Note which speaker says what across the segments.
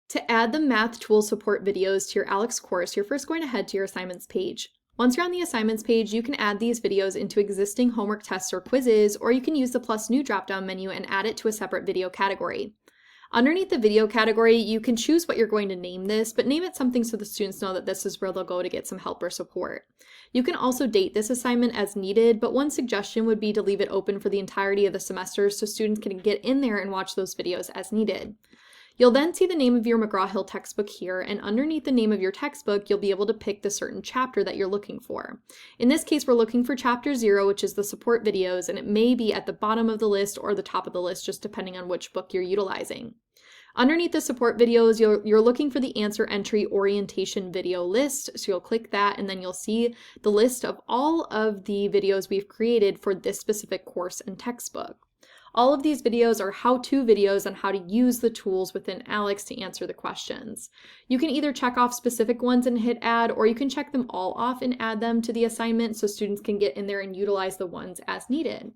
Speaker 1: To add the math tool support videos to your ALEKS course, you're first going to head to your assignments page. Once you're on the assignments page, you can add these videos into existing homework tests or quizzes, or you can use the plus new drop-down menu and add it to a separate video category. Underneath the video category, you can choose what you're going to name this, but name it something so the students know that this is where they'll go to get some help or support. You can also date this assignment as needed, but one suggestion would be to leave it open for the entirety of the semester so students can get in there and watch those videos as needed. You'll then see the name of your McGraw-Hill textbook here, and underneath the name of your textbook, you'll be able to pick the certain chapter that you're looking for. In this case, we're looking for Chapter 0, which is the support videos, and it may be at the bottom of the list or the top of the list, just depending on which book you're utilizing. Underneath the support videos, you're looking for the answer entry orientation video list, so you'll click that, and then you'll see the list of all of the videos we've created for this specific course and textbook. All of these videos are how-to videos on how to use the tools within ALEKS to answer the questions. You can either check off specific ones and hit add, or you can check them all off and add them to the assignment so students can get in there and utilize the ones as needed.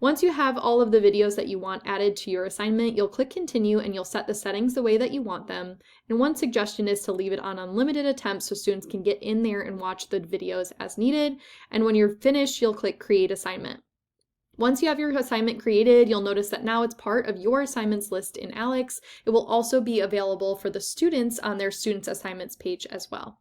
Speaker 1: Once you have all of the videos that you want added to your assignment, you'll click continue and you'll set the settings the way that you want them. And one suggestion is to leave it on unlimited attempts so students can get in there and watch the videos as needed. And when you're finished, you'll click create assignment. Once you have your assignment created, you'll notice that now it's part of your assignments list in ALEKS. It will also be available for the students on their students assignments page as well.